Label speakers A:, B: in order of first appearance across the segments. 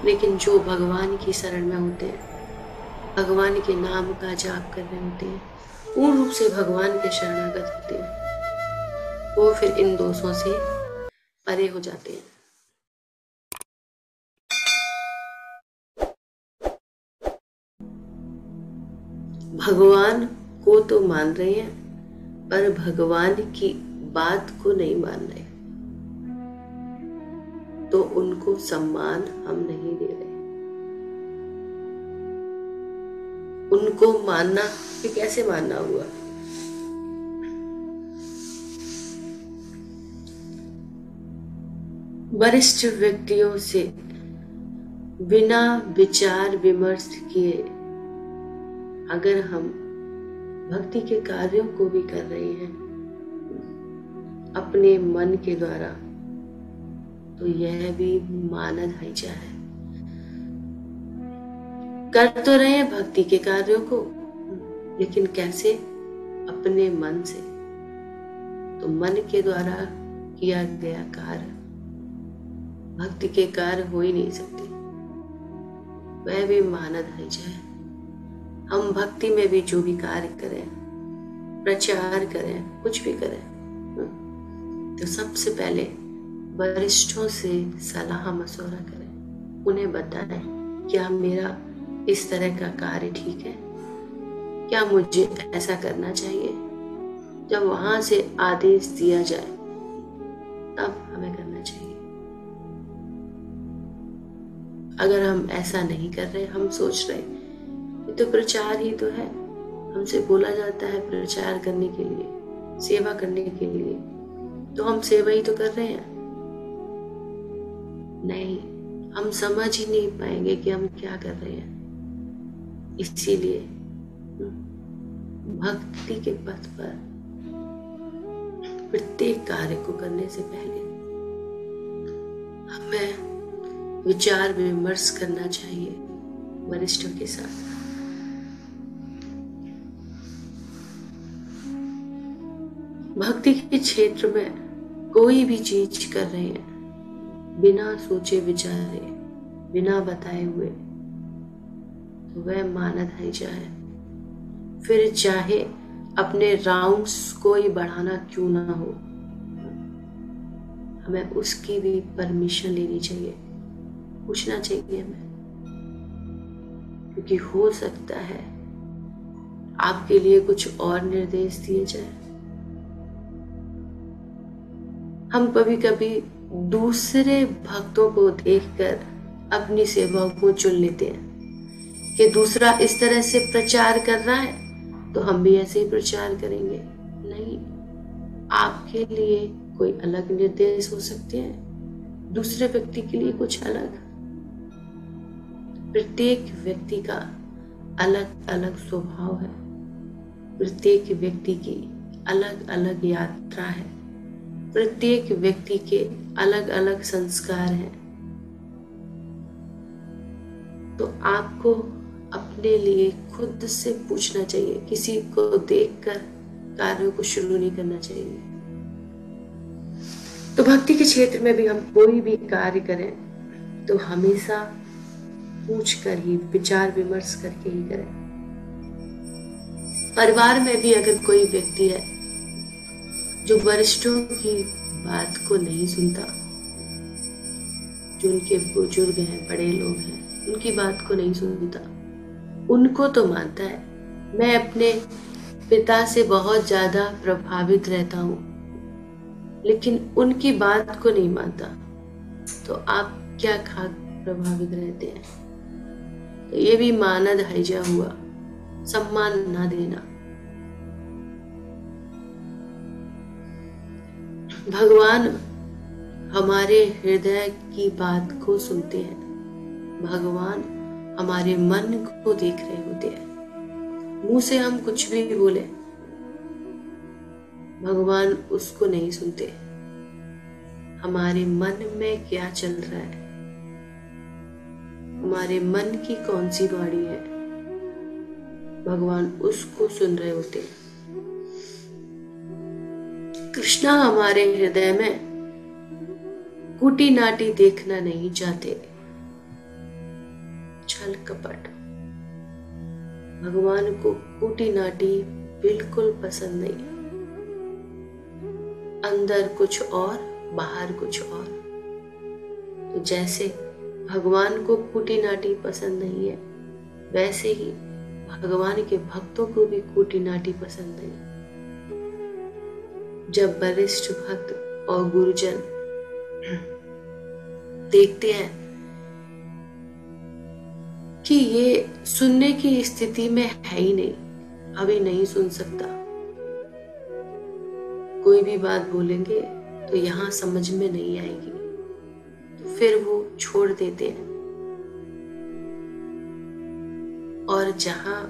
A: लेकिन जो भगवान की शरण में होते हैं, भगवान के नाम का जाप कर रहे होते हैं, पूर्ण रूप से भगवान के शरणागत होते हैं, वो फिर इन दोषों से परे हो जाते हैं। भगवान को तो मान रहे हैं, पर भगवान की बात को नहीं मान रहे, तो उनको सम्मान हम नहीं दे रहे। उनको मानना कि कैसे मानना हुआ? वरिष्ठ व्यक्तियों से बिना विचार विमर्श किए अगर हम भक्ति के कार्यों को भी कर रहे हैं अपने मन के द्वारा, तो यह भी मानद हैजा है। कर तो रहे हैं भक्ति के कार्यों को, लेकिन कैसे? अपने मन से। तो मन के द्वारा किया गया कार्य भक्ति के कार्य हो ही नहीं सकते, वह भी मानद हैजा है। हम भक्ति में भी जो भी कार्य करें, प्रचार करें, कुछ भी करें, तो सबसे पहले वरिष्ठों से सलाह मशवरा करें। उन्हें बताएं, क्या मेरा इस तरह का कार्य ठीक है? क्या मुझे ऐसा करना चाहिए? जब वहां से आदेश दिया जाए तब हमें करना चाहिए। अगर हम ऐसा नहीं कर रहे, हम सोच रहे ये तो प्रचार ही तो है, हमसे बोला जाता है प्रचार करने के लिए, सेवा करने के लिए, तो हम सेवा ही तो कर रहे हैं। नहीं, हम समझ ही नहीं पाएंगे कि हम क्या कर रहे हैं। इसीलिए भक्ति के पथ पर प्रत्येक कार्य को करने से पहले हमें विचार विमर्श करना चाहिए वरिष्ठों के साथ। भक्ति के क्षेत्र में कोई भी चीज कर रहे हैं बिना सोचे विचारे, बिना बताए हुए, तो वह मानद हैजा है। फिर चाहे अपने राउंड्स को ही बढ़ाना क्यों ना हो, हमें उसकी भी परमिशन लेनी चाहिए, पूछना चाहिए हमें, क्योंकि हो सकता है आपके लिए कुछ और निर्देश दिए जाए। हम कभी कभी दूसरे भक्तों को देखकर अपनी सेवा को चुन लेते हैं कि दूसरा इस तरह से प्रचार कर रहा है तो हम भी ऐसे ही प्रचार करेंगे। नहीं, आपके लिए कोई अलग निर्देश हो सकते हैं, दूसरे व्यक्ति के लिए कुछ अलग। प्रत्येक व्यक्ति का अलग अलग स्वभाव है, प्रत्येक व्यक्ति की अलग अलग यात्रा है, प्रत्येक व्यक्ति के अलग अलग संस्कार हैं। तो आपको अपने लिए खुद से पूछना चाहिए, किसी को देखकर कार्यों को शुरू नहीं करना चाहिए। तो भक्ति के क्षेत्र में भी हम कोई भी कार्य करें तो हमेशा पूछ कर ही, विचार विमर्श करके ही करें। परिवार में भी अगर कोई व्यक्ति है जो वरिष्ठों की बात को नहीं सुनता, जो उनके बुजुर्ग हैं, बड़े लोग हैं, उनकी बात को नहीं सुनता, उनको तो मानता है। मैं अपने पिता से बहुत ज्यादा प्रभावित रहता हूं, लेकिन उनकी बात को नहीं मानता, तो आप क्या खा प्रभावित रहते हैं? तो ये भी मानद हैजा हुआ, सम्मान ना देना। भगवान हमारे हृदय की बात को सुनते हैं, भगवान हमारे मन को देख रहे होते हैं। मुंह से हम कुछ भी बोले, भगवान उसको नहीं सुनते। हमारे मन में क्या चल रहा है, हमारे मन की कौन सी वाणी है, भगवान उसको सुन रहे होते हैं। कृष्णा हमारे हृदय में कुटी नाटी देखना नहीं चाहते, छल कपट। भगवान को कूटी नाटी बिल्कुल पसंद नहीं। अंदर कुछ और, बाहर कुछ और। तो जैसे भगवान को कूटी नाटी पसंद नहीं है, वैसे ही भगवान के भक्तों को भी कूटी नाटी पसंद नहीं। जब वरिष्ठ भक्त और गुरुजन देखते हैं कि ये सुनने की स्थिति में है ही नहीं, अभी नहीं सुन सकता, कोई भी बात बोलेंगे तो यहां समझ में नहीं आएगी, तो फिर वो छोड़ देते हैं। और जहां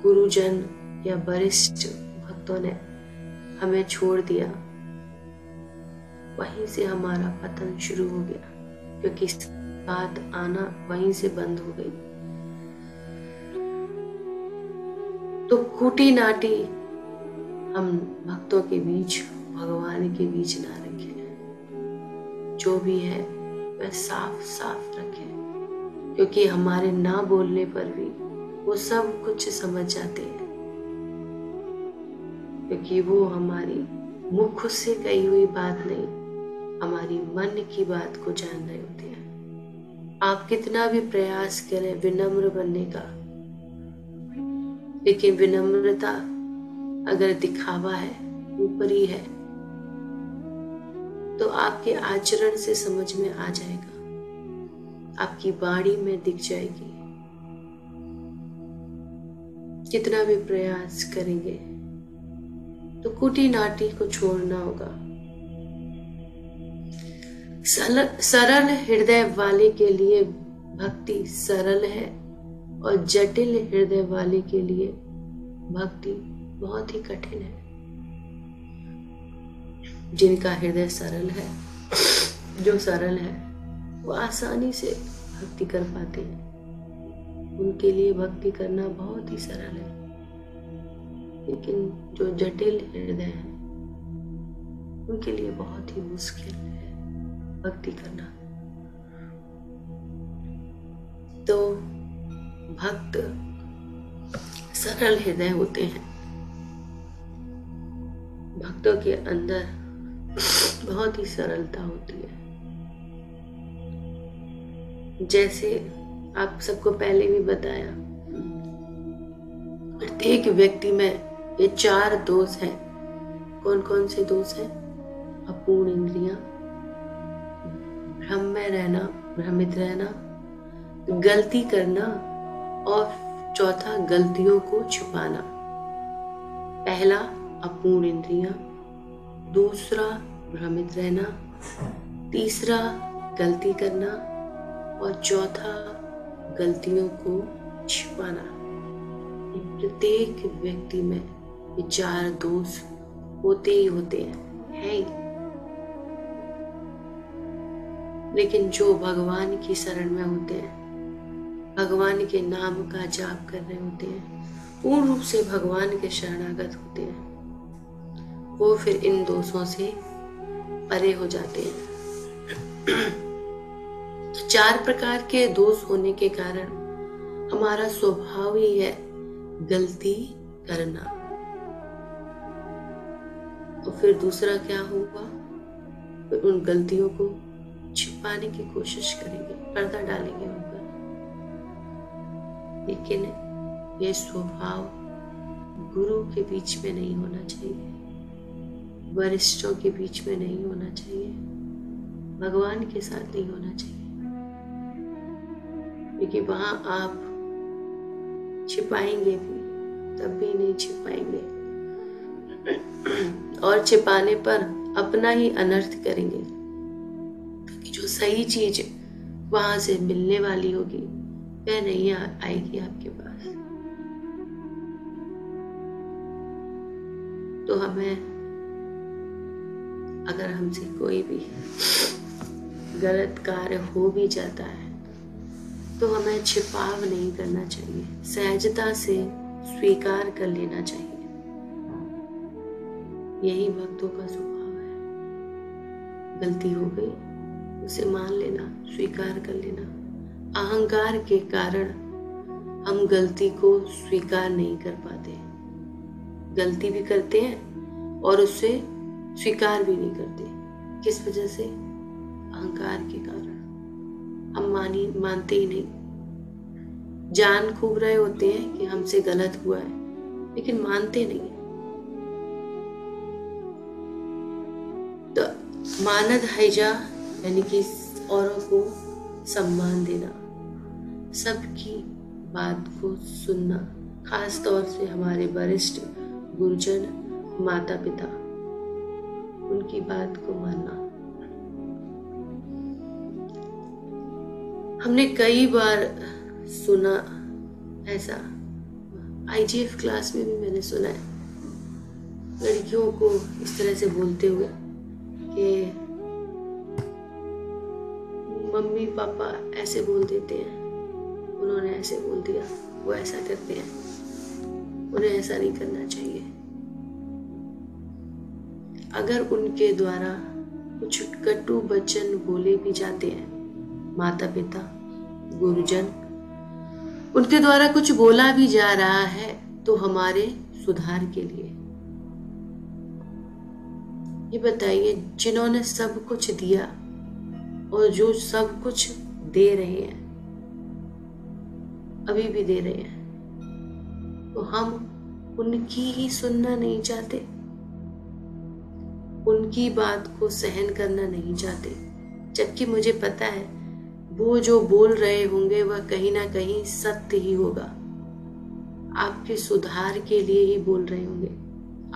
A: गुरुजन या वरिष्ठ भक्तों ने हमें छोड़ दिया, वहीं से हमारा पतन शुरू हो गया, क्योंकि बात आना वहीं से बंद हो गई। तो कूटी नाटी हम भक्तों के बीच, भगवान के बीच ना रखें। जो भी है वह साफ साफ रखें, क्योंकि हमारे ना बोलने पर भी वो सब कुछ समझ जाते हैं, क्योंकि वो हमारी मुख से कही हुई बात नहीं, हमारी मन की बात को जान रहे होते हैं। आप कितना भी प्रयास करें विनम्र बनने का, लेकिन विनम्रता अगर दिखावा है, ऊपरी है, तो आपके आचरण से समझ में आ जाएगा, आपकी वाणी में दिख जाएगी। कितना भी प्रयास करेंगे तो कूटी नाटी को छोड़ना होगा। सरल हृदय वाले के लिए भक्ति सरल है, और जटिल हृदय वाले के लिए भक्ति बहुत ही कठिन है। जिनका हृदय सरल है, जो सरल है, वो आसानी से भक्ति कर पाते हैं। उनके लिए भक्ति करना बहुत ही सरल है। लेकिन जो जटिल हृदय है, उनके लिए बहुत ही मुश्किल है भक्ति करना। तो भक्त सरल हृदय होते हैं। भक्तों के अंदर बहुत ही सरलता होती है। जैसे आप सबको पहले भी बताया, प्रत्येक व्यक्ति में ये 4 दोष हैं। कौन कौन से दोष हैं? अपूर्ण इंद्रियां, भ्रम में रहना, भ्रमित रहना, गलती करना, और चौथा गलतियों को छुपाना। पहला अपूर्ण इंद्रियां, दूसरा भ्रमित रहना, तीसरा गलती करना, और चौथा गलतियों को छुपाना। प्रत्येक व्यक्ति में ये 4 दोष होते ही होते हैं, है ही। लेकिन जो भगवान की शरण में होते हैं, भगवान के नाम का जाप कर रहे होते हैं, पूर्ण रूप से भगवान के शरणागत होते हैं, वो फिर इन दोषों से परे हो जाते हैं। 4 प्रकार के दोष होने के कारण हमारा स्वभाव ही है गलती करना। तो फिर दूसरा क्या होगा? फिर उन गलतियों को छिपाने की कोशिश करेंगे, पर्दा डालेंगे उन पर। लेकिन ये स्वभाव गुरु के बीच में नहीं होना चाहिए, वरिष्ठों के बीच में नहीं होना चाहिए, भगवान के साथ नहीं होना चाहिए, क्योंकि वहां आप छिपाएंगे भी, तब भी नहीं छिपाएंगे, और छिपाने पर अपना ही अनर्थ करेंगे, क्योंकि जो सही चीज वहां से मिलने वाली होगी वह नहीं आएगी आपके पास। तो हमें, अगर हमसे कोई भी गलत कार्य हो भी जाता है, तो हमें छिपाव नहीं करना चाहिए, सहजता से स्वीकार कर लेना चाहिए। यही भक्तों का स्वभाव है। गलती हो गई, उसे मान लेना, स्वीकार कर लेना, अहंकार के कारण हम गलती को स्वीकार नहीं कर पाते। गलती भी करते हैं और उसे स्वीकार भी नहीं करते। किस वजह से? अहंकार के कारण। हम मानते ही नहीं। जान खूब रहे होते हैं कि हमसे गलत हुआ है, लेकिन मानते नहीं है। तो मानद हैजा यानी कि औरों को सम्मान देना, सबकी बात को सुनना, खास तौर से हमारे वरिष्ठ गुरुजन, माता पिता, उनकी बात को मानना। हमने कई बार सुना ऐसा, IGF क्लास में भी मैंने सुना है लड़कियों को इस तरह से बोलते हुए कि मम्मी पापा ऐसे बोल देते हैं, उन्होंने ऐसे बोल दिया, वो ऐसा करते हैं, उन्हें ऐसा नहीं करना चाहिए। अगर उनके द्वारा कुछ कटु वचन बोले भी जाते हैं, माता पिता, गुरुजन, उनके द्वारा कुछ बोला भी जा रहा है तो हमारे सुधार के लिए। ये बताइए, जिन्होंने सब कुछ दिया और जो सब कुछ दे रहे हैं, अभी भी दे रहे हैं, तो हम उनकी ही सुनना नहीं चाहते, उनकी बात को सहन करना नहीं चाहते, जबकि मुझे पता है वो जो बोल रहे होंगे वह कहीं ना कहीं सत्य ही होगा। आपके सुधार के लिए ही बोल रहे होंगे,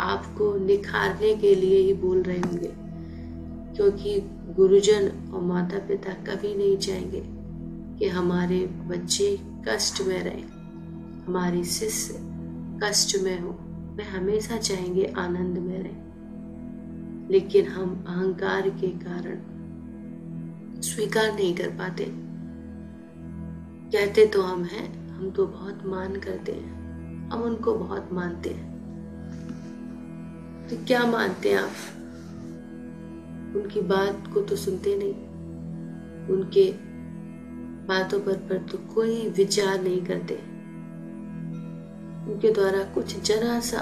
A: आपको निखारने के लिए ही बोल रहे होंगे, क्योंकि गुरुजन और माता पिता कभी नहीं चाहेंगे कि हमारे बच्चे कष्ट में रहे, हमारी शिष्य कष्ट में हो। वे हमेशा चाहेंगे आनंद में रहे, लेकिन हम अहंकार के कारण स्वीकार नहीं कर पाते। कहते तो हम हैं, हम तो बहुत मान करते हैं, हम उनको बहुत मानते हैं। तो क्या मानते हैं आप? उनकी बात को तो सुनते नहीं, उनके बातों पर तो कोई विचार नहीं करते। उनके द्वारा कुछ जरा सा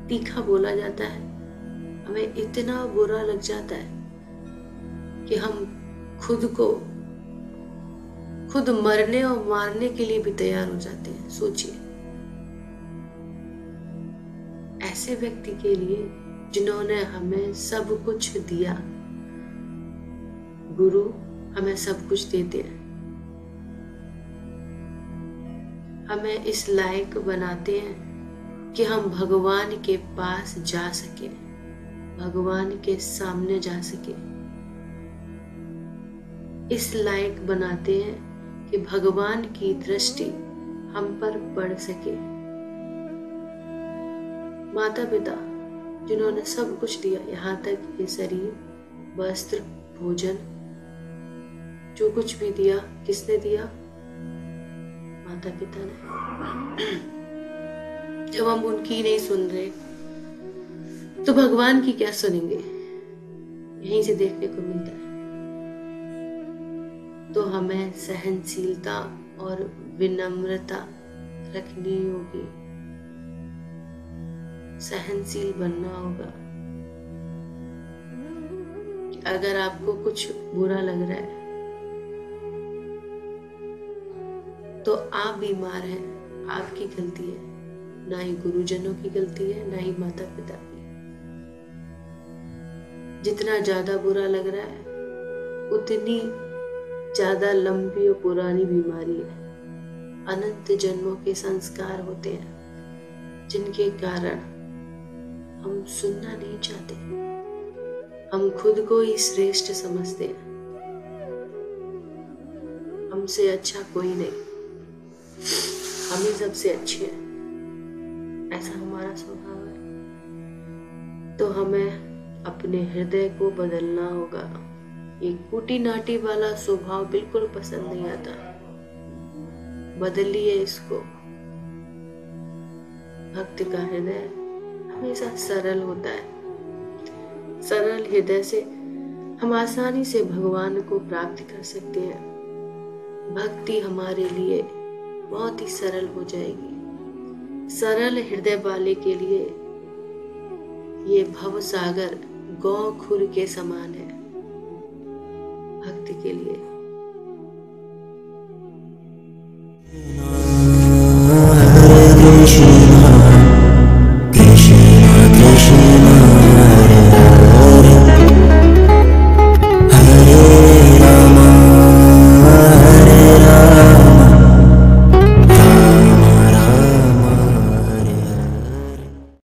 A: तीखा बोला जाता है, हमें इतना बुरा लग जाता है कि हम खुद मरने और मारने के लिए भी तैयार हो जाते हैं। सोचिए, ऐसे व्यक्ति के लिए जिन्होंने हमें सब कुछ दिया। गुरु हमें सब कुछ देते हैं, हमें इस लायक बनाते हैं कि हम भगवान के पास जा सके, भगवान के सामने जा सके। इस लायक बनाते हैं कि भगवान की दृष्टि हम पर पड़ सके। माता पिता जिन्होंने सब कुछ दिया, यहाँ तक ये शरीर, वस्त्र, भोजन, जो कुछ भी दिया, किसने दिया? माता पिता ने। जब हम उनकी नहीं सुन रहे तो भगवान की क्या सुनेंगे? यहीं से देखने को मिलता है। तो हमें सहनशीलता और विनम्रता रखनी होगी, सहनशील बनना होगा। अगर आपको कुछ बुरा लग रहा है तो आप बीमार हैं, आपकी गलती है, ना ही गुरुजनों की गलती है, ना ही माता पिता की। जितना ज्यादा बुरा लग रहा है उतनी ज्यादा लंबी और पुरानी बीमारी है। अनंत जन्मों के संस्कार होते हैं जिनके कारण हम सुनना नहीं चाहते। हम खुद को ही श्रेष्ठ समझते हैं, हमसे अच्छा कोई नहीं, हम ही सबसे अच्छे हैं, ऐसा हमारा स्वभाव है। तो हमें अपने हृदय को बदलना होगा। ये कूटी नाटी वाला स्वभाव बिल्कुल पसंद नहीं आता, बदलिए इसको। भक्त का हृदय हमेशा सरल होता है। सरल हृदय से हम आसानी से भगवान को प्राप्त कर सकते हैं। भक्ति हमारे लिए बहुत ही सरल हो जाएगी। सरल हृदय वाले के लिए ये भव सागर गौ खुर के समान है। भक्ति के लिए
B: Hare Krishna